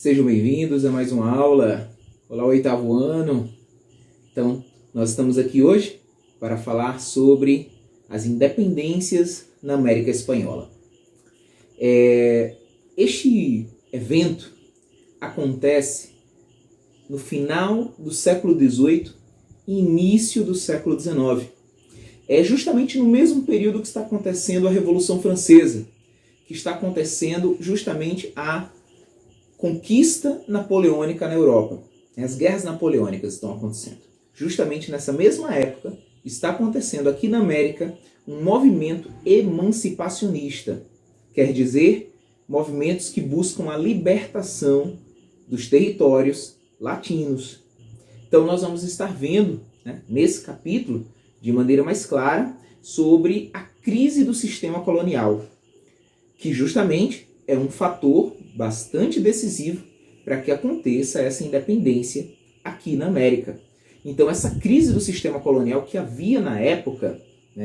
Sejam bem-vindos a mais uma aula. Olá, oitavo ano. Então, nós estamos aqui hoje para falar sobre as independências na América Espanhola. Este evento acontece no final do século XVIII e início do século XIX. É justamente no mesmo período que está acontecendo a Revolução Francesa, que está acontecendo justamente a conquista napoleônica na Europa. As guerras napoleônicas estão acontecendo. Justamente nessa mesma época, está acontecendo aqui na América um movimento emancipacionista. Quer dizer, movimentos que buscam a libertação dos territórios latinos. Então nós vamos estar vendo, nesse capítulo, de maneira mais clara, sobre a crise do sistema colonial, que justamente é um fator bastante decisivo para que aconteça essa independência aqui na América. Então essa crise do sistema colonial que havia na época,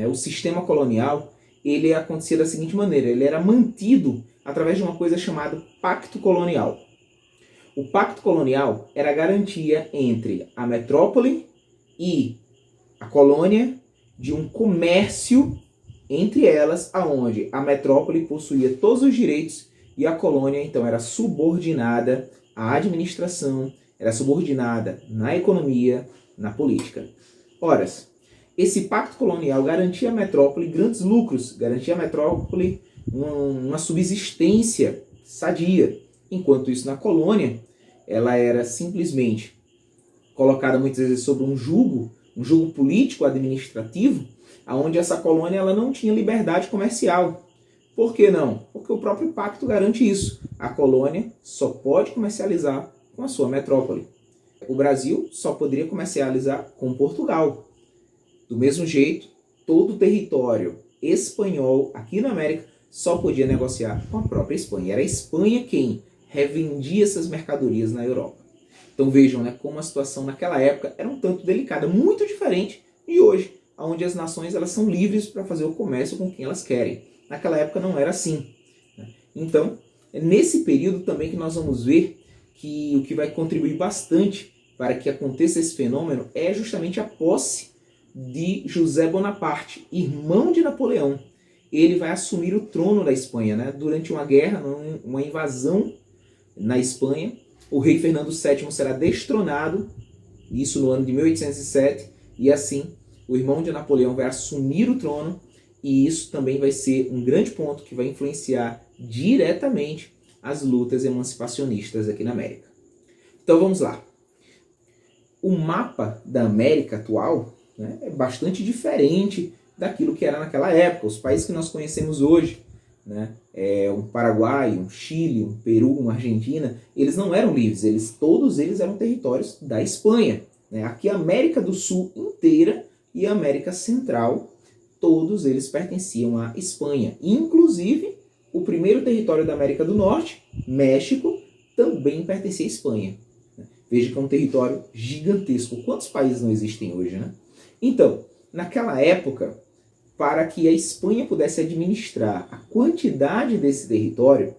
o sistema colonial, ele acontecia da seguinte maneira: ele era mantido através de uma coisa chamada Pacto Colonial. O Pacto Colonial era a garantia entre a metrópole e a colônia de um comércio entre elas, aonde a metrópole possuía todos os direitos e a colônia, então, era subordinada à administração, era subordinada na economia, na política. Ora, esse pacto colonial garantia à metrópole grandes lucros, garantia à metrópole uma subsistência sadia. Enquanto isso, na colônia, ela era simplesmente colocada muitas vezes sob um jugo político administrativo, onde essa colônia ela não tinha liberdade comercial. Por que não? Porque o próprio pacto garante isso. A colônia só pode comercializar com a sua metrópole. O Brasil só poderia comercializar com Portugal. Do mesmo jeito, todo o território espanhol aqui na América só podia negociar com a própria Espanha. Era a Espanha quem revendia essas mercadorias na Europa. Então vejam, como a situação naquela época era um tanto delicada, muito diferente de hoje, onde as nações elas são livres para fazer o comércio com quem elas querem. Naquela época não era assim. Então, é nesse período também que nós vamos ver que o que vai contribuir bastante para que aconteça esse fenômeno é justamente a posse de José Bonaparte, irmão de Napoleão. Ele vai assumir o trono da Espanha, durante uma guerra, uma invasão na Espanha. O rei Fernando VII será destronado, isso no ano de 1807, e assim o irmão de Napoleão vai assumir o trono, e isso também vai ser um grande ponto que vai influenciar diretamente as lutas emancipacionistas aqui na América. Então vamos lá. O mapa da América atual é bastante diferente daquilo que era naquela época. Os países que nós conhecemos hoje, um Paraguai, um Chile, um Peru, uma Argentina, eles não eram livres, todos eles eram territórios da Espanha. Aqui a América do Sul inteira e a América Central, todos eles pertenciam à Espanha. Inclusive, o primeiro território da América do Norte, México, também pertencia à Espanha. Veja que é um território gigantesco. Quantos países não existem hoje, Então, naquela época, para que a Espanha pudesse administrar a quantidade desse território,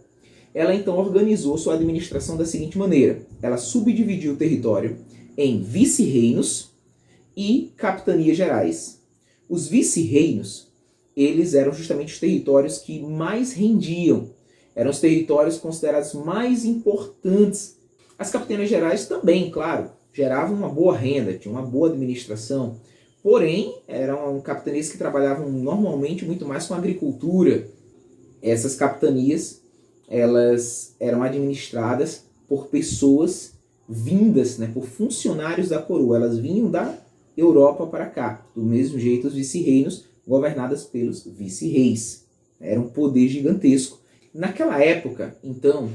ela então organizou sua administração da seguinte maneira: ela subdividiu o território em vice-reinos e capitanias gerais. Os vice-reinos, eles eram justamente os territórios que mais rendiam, eram os territórios considerados mais importantes. As capitanias gerais também, claro, geravam uma boa renda, tinham uma boa administração, porém eram capitanias que trabalhavam normalmente muito mais com a agricultura. Essas capitanias, elas eram administradas por pessoas vindas, por funcionários da coroa, elas vinham da Europa para cá. Do mesmo jeito, os vice-reinos governados pelos vice-reis. Era um poder gigantesco. Naquela época, então,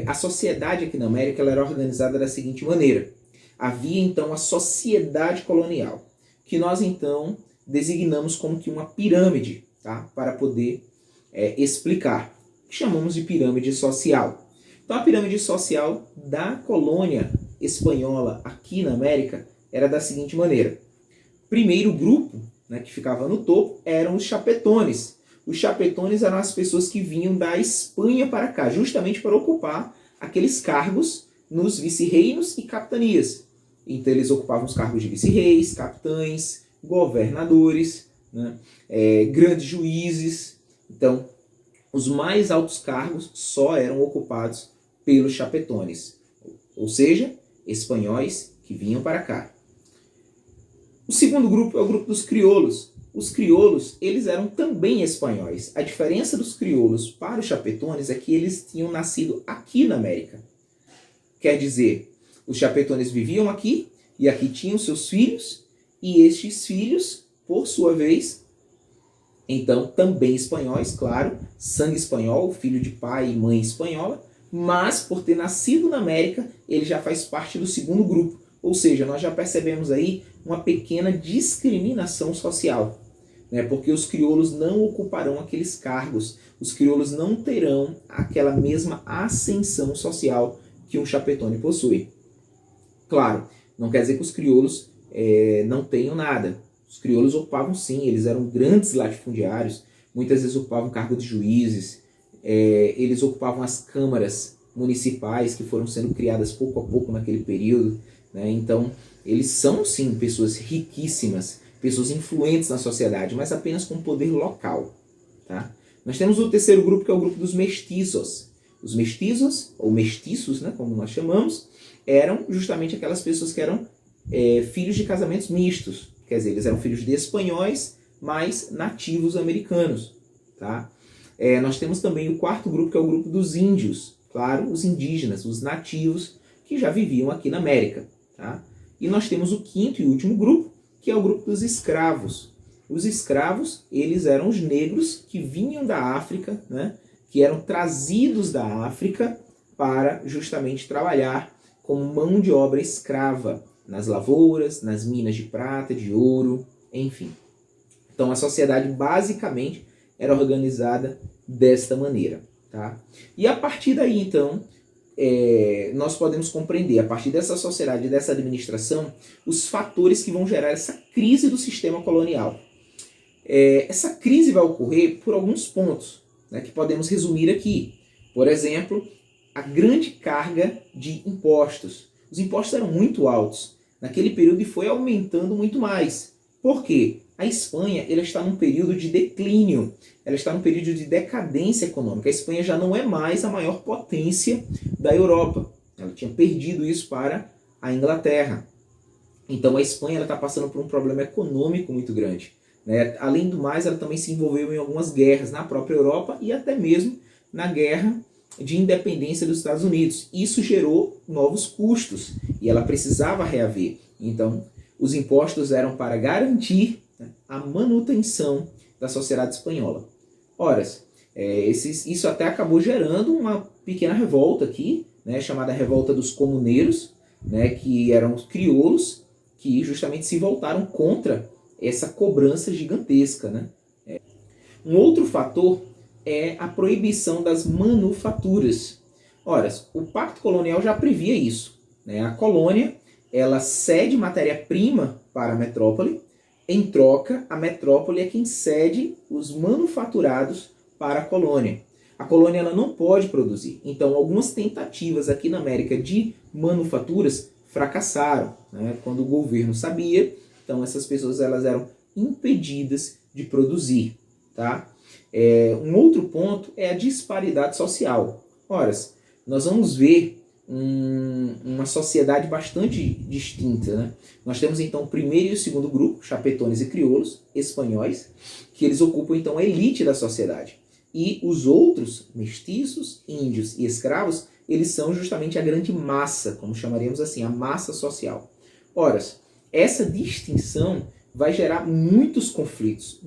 a sociedade aqui na América ela era organizada da seguinte maneira. Havia, então, a sociedade colonial, que nós, então, designamos como que uma pirâmide, para poder explicar. Chamamos de pirâmide social. Então, a pirâmide social da colônia espanhola aqui na América era da seguinte maneira. Primeiro grupo, que ficava no topo, eram os chapetones. Os chapetones eram as pessoas que vinham da Espanha para cá, justamente para ocupar aqueles cargos nos vice-reinos e capitanias. Então eles ocupavam os cargos de vice-reis, capitães, governadores, né, grandes juízes. Então, os mais altos cargos só eram ocupados pelos chapetones, ou seja, espanhóis que vinham para cá. O segundo grupo é o grupo dos crioulos. Os crioulos, eles eram também espanhóis. A diferença dos crioulos para os chapetones é que eles tinham nascido aqui na América. Quer dizer, os chapetones viviam aqui e aqui tinham seus filhos, e estes filhos, por sua vez, então também espanhóis, claro, sangue espanhol, filho de pai e mãe espanhola, mas por ter nascido na América, ele já faz parte do segundo grupo. Ou seja, nós já percebemos aí uma pequena discriminação social, né? Porque os crioulos não ocuparão aqueles cargos, os crioulos não terão aquela mesma ascensão social que um chapetone possui. Claro, não quer dizer que os crioulos não tenham nada. Os crioulos ocupavam sim, eles eram grandes latifundiários, muitas vezes ocupavam cargo de juízes, eles ocupavam as câmaras municipais que foram sendo criadas pouco a pouco naquele período, né? Então, eles são sim pessoas riquíssimas, pessoas influentes na sociedade, mas apenas com poder local. Tá? Nós temos o terceiro grupo, que é o grupo dos mestiços. Os mestiços, ou mestiços, né, como nós chamamos, eram justamente aquelas pessoas que eram filhos de casamentos mistos. Quer dizer, eles eram filhos de espanhóis, mas nativos americanos. Tá? Nós temos também o quarto grupo, que é o grupo dos índios. Claro, os indígenas, os nativos, que já viviam aqui na América. Tá? E nós temos o quinto e último grupo, que é o grupo dos escravos. Os escravos, eles eram os negros que vinham da África, né? Que eram trazidos da África para justamente trabalhar como mão de obra escrava nas lavouras, nas minas de prata, de ouro, enfim. Então a sociedade basicamente era organizada desta maneira. Tá? E a partir daí, então, nós podemos compreender, a partir dessa sociedade, dessa administração, os fatores que vão gerar essa crise do sistema colonial. Essa crise vai ocorrer por alguns pontos, né, que podemos resumir aqui. Por exemplo, a grande carga de impostos. Os impostos eram muito altos naquele período e foi aumentando muito mais. Por quê? A Espanha ela está num período de declínio, ela está num período de decadência econômica. A Espanha já não é mais a maior potência da Europa. Ela tinha perdido isso para a Inglaterra. Então a Espanha está passando por um problema econômico muito grande. Né? Além do mais, ela também se envolveu em algumas guerras na própria Europa e até mesmo na guerra de independência dos Estados Unidos. Isso gerou novos custos e ela precisava reaver. Então, os impostos eram para garantir a manutenção da sociedade espanhola. Ora, isso até acabou gerando uma pequena revolta aqui, né, chamada Revolta dos Comuneiros, né, que eram os crioulos que justamente se voltaram contra essa cobrança gigantesca. Né? Um outro fator é a proibição das manufaturas. Ora, o Pacto Colonial já previa isso. Né? A colônia ela cede matéria-prima para a metrópole, em troca, a metrópole é quem cede os manufaturados para a colônia. A colônia ela não pode produzir. Então, algumas tentativas aqui na América de manufaturas fracassaram. Né? Quando o governo sabia, então essas pessoas elas eram impedidas de produzir. Tá? Um outro ponto é a disparidade social. Ora, nós vamos ver uma sociedade bastante distinta. Né? Nós temos então o primeiro e o segundo grupo, chapetones e crioulos, espanhóis, que eles ocupam então a elite da sociedade. E os outros, mestiços, índios e escravos, eles são justamente a grande massa, como chamaríamos assim, a massa social. Ora, essa distinção vai gerar muitos conflitos.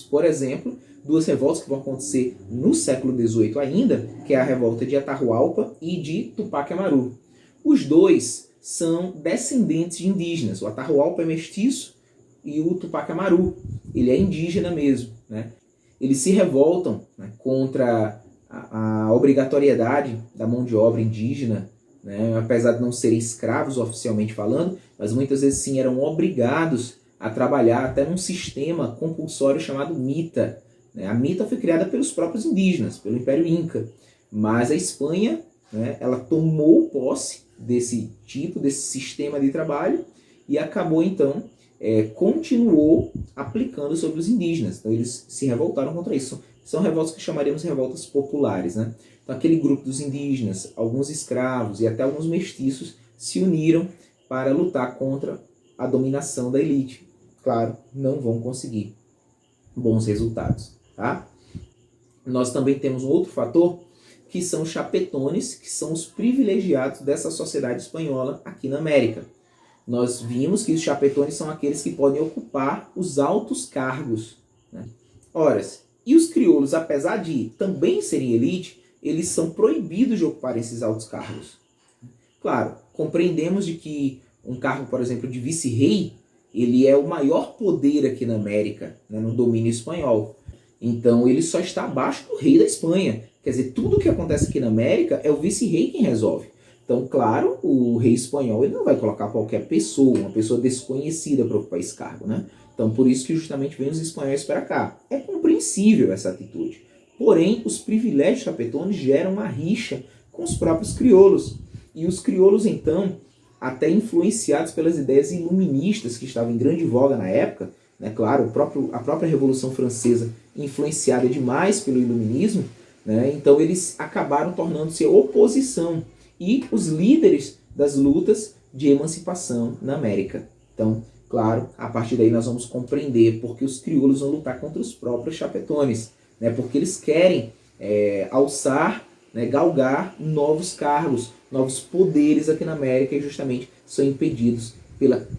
Por exemplo, duas revoltas que vão acontecer no século XVIII ainda, que é a revolta de Atahualpa e de Tupac Amaru. Os dois são descendentes de indígenas. O Atahualpa é mestiço e o Tupac Amaru, ele é indígena mesmo. Né? Eles se revoltam, né, contra a obrigatoriedade da mão de obra indígena, né, apesar de não serem escravos oficialmente falando, mas muitas vezes sim eram obrigados a trabalhar até num sistema compulsório chamado mita. A mita foi criada pelos próprios indígenas, pelo Império Inca, mas a Espanha né, ela tomou posse desse sistema de trabalho e acabou então, continuou aplicando sobre os indígenas. Então eles se revoltaram contra isso. São revoltas que chamaríamos de revoltas populares, né? Então aquele grupo dos indígenas, alguns escravos e até alguns mestiços se uniram para lutar contra a dominação da elite. Claro, não vão conseguir bons resultados, tá? Nós também temos um outro fator, que são os chapetones, que são os privilegiados dessa sociedade espanhola aqui na América. Nós vimos que os chapetones são aqueles que podem ocupar os altos cargos, né? Ora, e os crioulos, apesar de também serem elite, eles são proibidos de ocupar esses altos cargos. Claro, compreendemos de que um cargo, por exemplo, de vice-rei, ele é o maior poder aqui na América, né, no domínio espanhol. Então ele só está abaixo do rei da Espanha. Quer dizer, tudo o que acontece aqui na América é o vice-rei quem resolve. Então, claro, o rei espanhol ele não vai colocar qualquer pessoa, uma pessoa desconhecida para ocupar esse cargo, né? Então, por isso que justamente vem os espanhóis para cá. É compreensível essa atitude. Porém, os privilégios chapetones geram uma rixa com os próprios crioulos. E os crioulos, então, até influenciados pelas ideias iluministas que estavam em grande voga na época, né? Claro, a própria Revolução Francesa influenciada demais pelo iluminismo, né? Então eles acabaram tornando-se oposição e os líderes das lutas de emancipação na América. Então, claro, a partir daí nós vamos compreender porque os crioulos vão lutar contra os próprios chapetones, né? Porque eles querem alçar, né, galgar novos cargos, novos poderes aqui na América e justamente são impedidos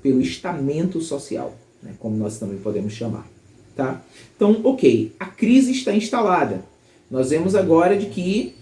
pelo estamento social, né, como nós também podemos chamar. Tá? Então, ok, a crise está instalada. Nós vemos agora de que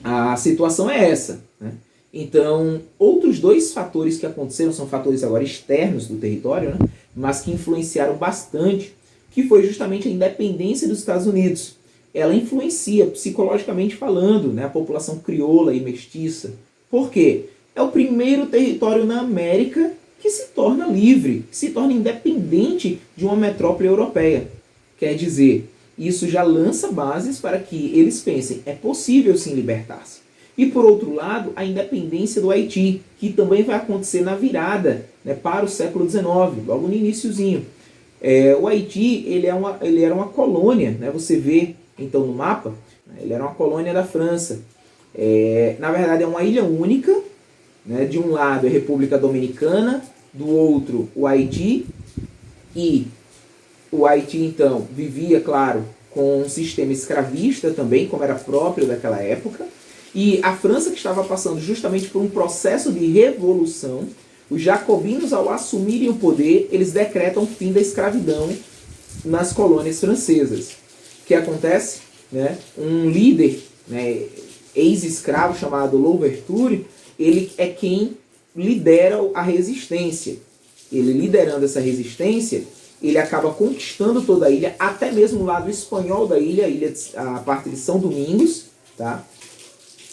a situação é essa, né? Então, outros dois fatores que aconteceram, são fatores agora externos do território, né, mas que influenciaram bastante, que foi justamente a independência dos Estados Unidos. Ela influencia, psicologicamente falando, né, a população crioula e mestiça. Por quê? É o primeiro território na América que se torna livre, que se torna independente de uma metrópole europeia. Quer dizer, isso já lança bases para que eles pensem, é possível sim libertar-se. E por outro lado, a independência do Haiti, que também vai acontecer na virada, né, para o século XIX, logo no iniciozinho. O Haiti ele era uma colônia, né, você vê então no mapa, ele era uma colônia da França. Na verdade é uma ilha única, né, de um lado é a República Dominicana, do outro o Haiti, e o Haiti então vivia, claro, com um sistema escravista também, como era próprio daquela época, e a França, que estava passando justamente por um processo de revolução, os jacobinos, ao assumirem o poder, eles decretam o fim da escravidão nas colônias francesas. O que acontece? Né? Um líder, né, ex-escravo chamado Louverture, ele é quem lidera a resistência. Ele liderando essa resistência, ele acaba conquistando toda a ilha, até mesmo o lado espanhol da ilha, a parte de São Domingos. Tá?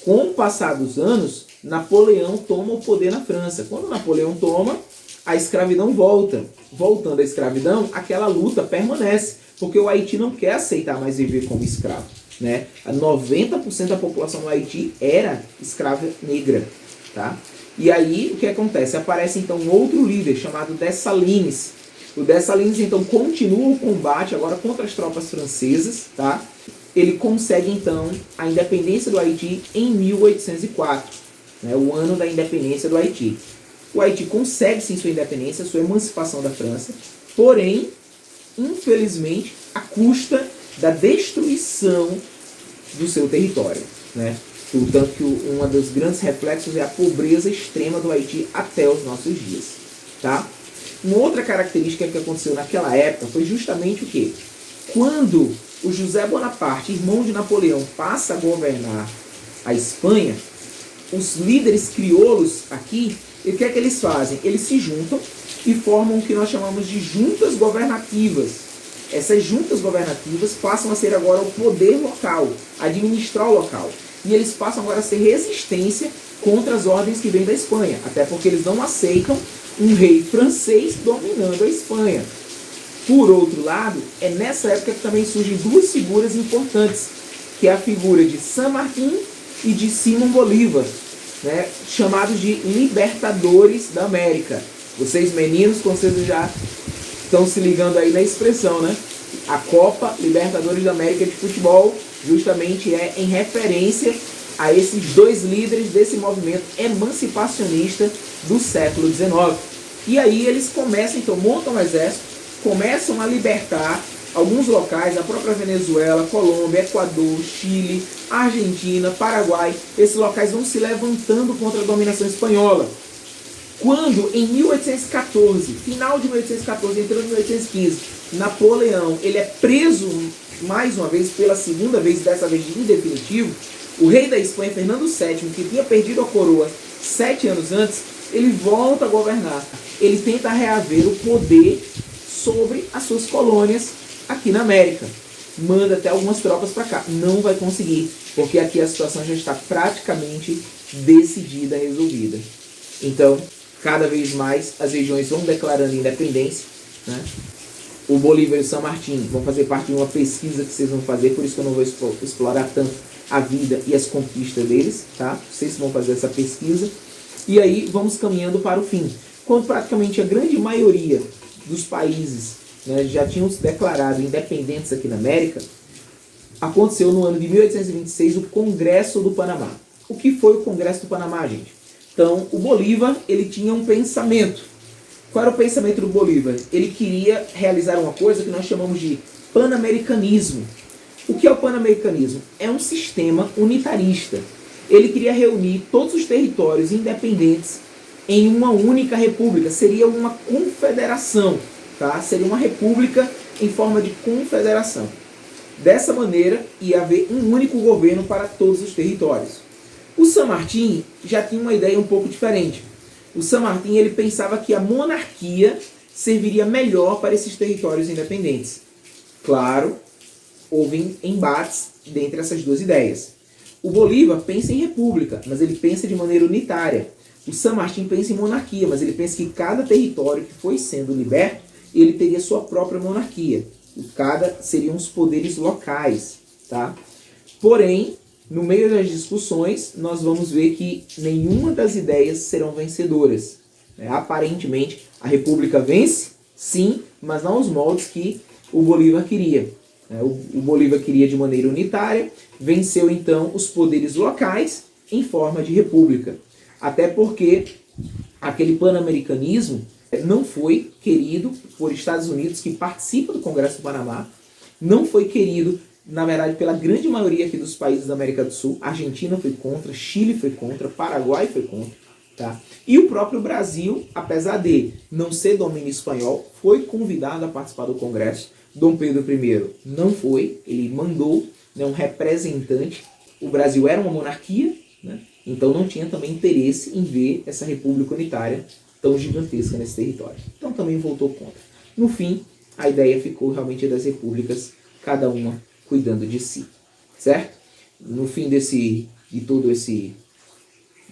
Com o passar dos anos, Napoleão toma o poder na França. Quando Napoleão toma, a escravidão volta. Voltando à escravidão, aquela luta permanece, porque o Haiti não quer aceitar mais viver como escravo. Né? 90% da população do Haiti era escrava negra. Tá? E aí, o que acontece? Aparece então um outro líder chamado Dessalines. O Dessalines então continua o combate agora contra as tropas francesas. Tá? Ele consegue então a independência do Haiti em 1804, né, o ano da independência do Haiti. O Haiti consegue sim sua independência, sua emancipação da França, porém, infelizmente, à custa da destruição do seu território. Né? Portanto, que um dos grandes reflexos é a pobreza extrema do Haiti até os nossos dias. Tá? Uma outra característica que aconteceu naquela época foi justamente o quê? Quando o José Bonaparte, irmão de Napoleão, passa a governar a Espanha, os líderes crioulos aqui, o que é que eles fazem? Eles se juntam e formam o que nós chamamos de juntas governativas. Essas juntas governativas passam a ser agora o poder local, administrar o local. E eles passam agora a ser resistência contra as ordens que vêm da Espanha, até porque eles não aceitam um rei francês dominando a Espanha. Por outro lado, é nessa época que também surgem duas figuras importantes, que é a figura de San Martín e de Simón Bolívar, né, chamados de Libertadores da América. Vocês meninos, com certeza já estão se ligando aí na expressão, né? A Copa Libertadores da América de futebol justamente é em referência a esses dois líderes desse movimento emancipacionista do século XIX. E aí eles começam, então, montam um exército, começam a libertar alguns locais, a própria Venezuela, Colômbia, Equador, Chile, Argentina, Paraguai. Esses locais vão se levantando contra a dominação espanhola. Quando, em 1814, final de 1814, entrando em 1815, Napoleão ele é preso mais uma vez, pela segunda vez, dessa vez em definitivo, o rei da Espanha, Fernando VII, que tinha perdido a coroa 7 anos antes, ele volta a governar. Ele tenta reaver o poder sobre as suas colônias aqui na América. Manda até algumas tropas para cá. Não vai conseguir, porque aqui a situação já está praticamente decidida, resolvida. Então, cada vez mais as regiões vão declarando independência, né? O Bolívar e o San Martín vão fazer parte de uma pesquisa que vocês vão fazer, por isso que eu não vou explorar tanto a vida e as conquistas deles, tá? Vocês vão fazer essa pesquisa. E aí vamos caminhando para o fim. Quando praticamente a grande maioria dos países, né, já tinham se declarado independentes aqui na América, aconteceu no ano de 1826 o Congresso do Panamá. O que foi o Congresso do Panamá, gente? Então, o Bolívar, ele tinha um pensamento. Qual era o pensamento do Bolívar? Ele queria realizar uma coisa que nós chamamos de panamericanismo. O que é o panamericanismo? É um sistema unitarista. Ele queria reunir todos os territórios independentes em uma única república. Seria uma confederação, tá? Seria uma república em forma de confederação. Dessa maneira, ia haver um único governo para todos os territórios. O San Martín já tinha uma ideia um pouco diferente. O San Martín ele pensava que a monarquia serviria melhor para esses territórios independentes. Claro, houve embates dentre essas duas ideias. O Bolívar pensa em república, mas ele pensa de maneira unitária. O San Martín pensa em monarquia, mas ele pensa que cada território que foi sendo liberto, ele teria sua própria monarquia. Cada seriam os poderes locais, tá? Porém, no meio das discussões, nós vamos ver que nenhuma das ideias serão vencedoras. Aparentemente, a república vence, sim, mas não aos moldes que o Bolívar queria. O Bolívar queria de maneira unitária, venceu então os poderes locais em forma de república. Até porque aquele panamericanismo não foi querido por Estados Unidos, que participa do Congresso do Panamá, não foi querido, na verdade, pela grande maioria aqui dos países da América do Sul. A Argentina foi contra, Chile foi contra, Paraguai foi contra, tá? E o próprio Brasil, apesar de não ser domínio espanhol, foi convidado a participar do Congresso. Dom Pedro I não foi, ele mandou, né, um representante. O Brasil era uma monarquia, né? Então não tinha também interesse em ver essa república unitária tão gigantesca nesse território. Então também voltou contra. No fim, a ideia ficou realmente das repúblicas, cada uma cuidando de si, certo? No fim de todo esse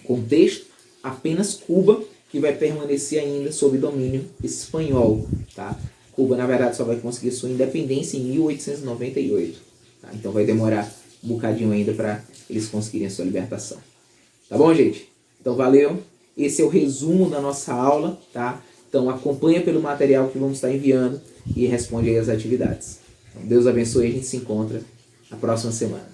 contexto, apenas Cuba que vai permanecer ainda sob domínio espanhol, tá? Cuba, na verdade, só vai conseguir sua independência em 1898, tá? Então vai demorar um bocadinho ainda para eles conseguirem a sua libertação. Tá bom, gente? Então valeu. Esse é o resumo da nossa aula, tá? Então acompanha pelo material que vamos estar enviando e responde aí as atividades. Então, Deus abençoe e a gente se encontra na próxima semana.